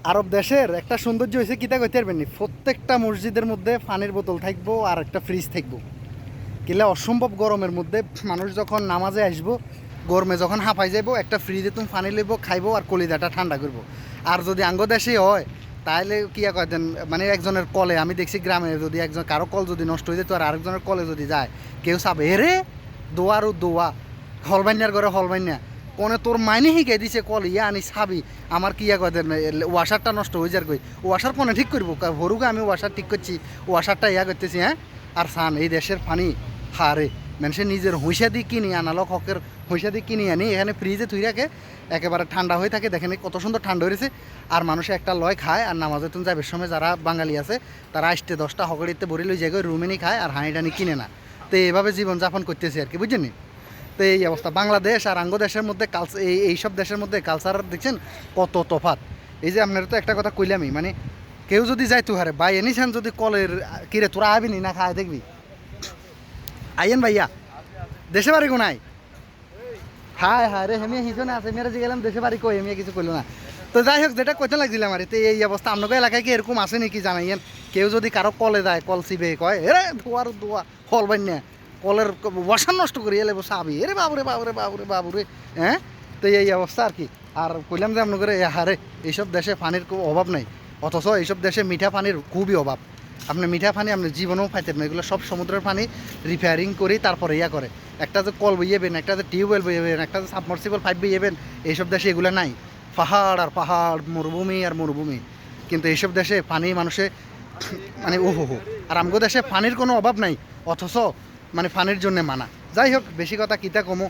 আরব দেশের একটা সৌন্দর্য হয়েছে কিতা কইতে পারবেন নি, প্রত্যেকটা মসজিদের মধ্যে পানির বোতল থাকবো আর একটা ফ্রিজ থাকবো। কিলে অসম্ভব গরমের মধ্যে মানুষ যখন নামাজে আসবো, গরমে যখন হাঁপাই যাইবো, একটা ফ্রিজে তুমি পানি লইব, খাইবো আর কলিজাটা ঠান্ডা করবো। আর যদি আঙ্গ দেশে হয় তাহলে কি কয়েন মানে একজনের কলে আমি দেখছি গ্রামে যদি একজন কারো কল যদি নষ্ট হয়ে যেত আর আরেকজনের কলে যদি যায়, কেউ চাবে হেরে দোয়ারও দোয়া, হলবাইনার ঘরে হলবাইনা কোনে তোর মাইনে শিখাই দিছে কল ইয়া আনি চাবি আমার কি কয়েন ওয়াশারটা নষ্ট হয়ে যার কই ওয়াশার কোনে ঠিক করবো, হরুকে আমি ওয়াশার ঠিক করছি, ওয়াশারটা ইয়া করতেছি। হ্যাঁ, আর সান এই দেশের পানি হারে মানুষের নিজের হুঁসা দিয়ে কিনি আনালক হকের হুঁসা দিয়ে কিনি আনি এখানে ফ্রিজে থুই রাখে, একেবারে ঠান্ডা হয়ে থাকে। দেখেন কত সুন্দর ঠান্ডা হয়েছে। আর মানুষে একটা লয় খায় আর নামাজে তুমি যাবে সময় যারা বাঙালি আছে তারা আসতে 10টা হকড়িতে বড়ি লই যায় রুমেনি খায় আর হাঁড়ি কিনে না। তো এইভাবে জীবনযাপন করতেছে আর কি, বুঝছেন। তো এই অবস্থা বাংলাদেশ আর আঙ্গ দেশের মধ্যে এইসব দেশের মধ্যে কালচার দেখছেন কত তফাৎ। এই যে আপনার তো একটা কথা কইলামই, মানে কেউ যদি যায় তুহারে ভাই এনেছেন যদি কলের কিরে তোরা আবিনি না খায় দেখবি আইয়েন ভাইয়া দেশে বাড়ি কোনায় হায় হায় রে হেমিয়া হিসনে আছে মেরে যে গেলাম দেশে বাড়ি কই হেমিয়া কিছু কইলো না। তো যাই হোক যেটা কইতে লাগছিলাম আর তো এই অবস্থা আপনাদের এলাকায় কি এরকম আছে নাকি জানাইয়েন। কেউ যদি কারো কলে যায় কল চিবে কয় এরে ধোয়ার দোয়া ফল বান্যা কলের ওয়াসার নষ্ট করি এলে চাবি এরে বাবুরে বাবুরে বাবুরে বাবুরে। হ্যাঁ, তো এই অবস্থা আর কি। আর কইলাম যে আপনাদের হারে এইসব দেশে পানির খুব অভাব নাই, অথচ এইসব দেশে মিঠা পানির খুবই অভাব। আপনি মিঠা পানি আপনি জীবনেও পাইতেন না, এগুলো সব সমুদ্রের পানি রিপেয়ারিং করেই তারপরে ইয়া করে। একটা যে কল বইয়েবেন, একটা যে টিউবওয়েল বইয়েবেন, একটা যে সাবমার্সিবল পাইপ বইয়েবেন, এইসব দেশে এগুলো নাই। পাহাড় আর পাহাড়, মরুভূমি আর মরুভূমি। কিন্তু এইসব দেশে পানি মানুষে মানে ওহো হো। আর আমগো দেশে পানির কোনো অভাব নাই, অথচ মানে পানির জন্যে মানা। যাই হোক বেশি কথা কিতা কমো,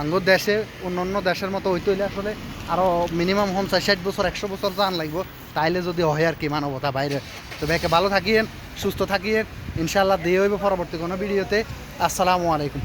আঙ্গুর দেশে অন্য দেশের মতো হইতে হইলে আসলে আরও মিনিমাম 50-60 বছর 100 বছর জান লাগবো, তাইলে যদি হয় আর কি মানবতা বাইরে। তো ব্যাকে ভালো থাকিয়েন, সুস্থ থাকিয়েন, ইনশাআল্লাহ দিয়ে হইব পরবর্তী কোনো ভিডিওতে। আসসালামু আলাইকুম।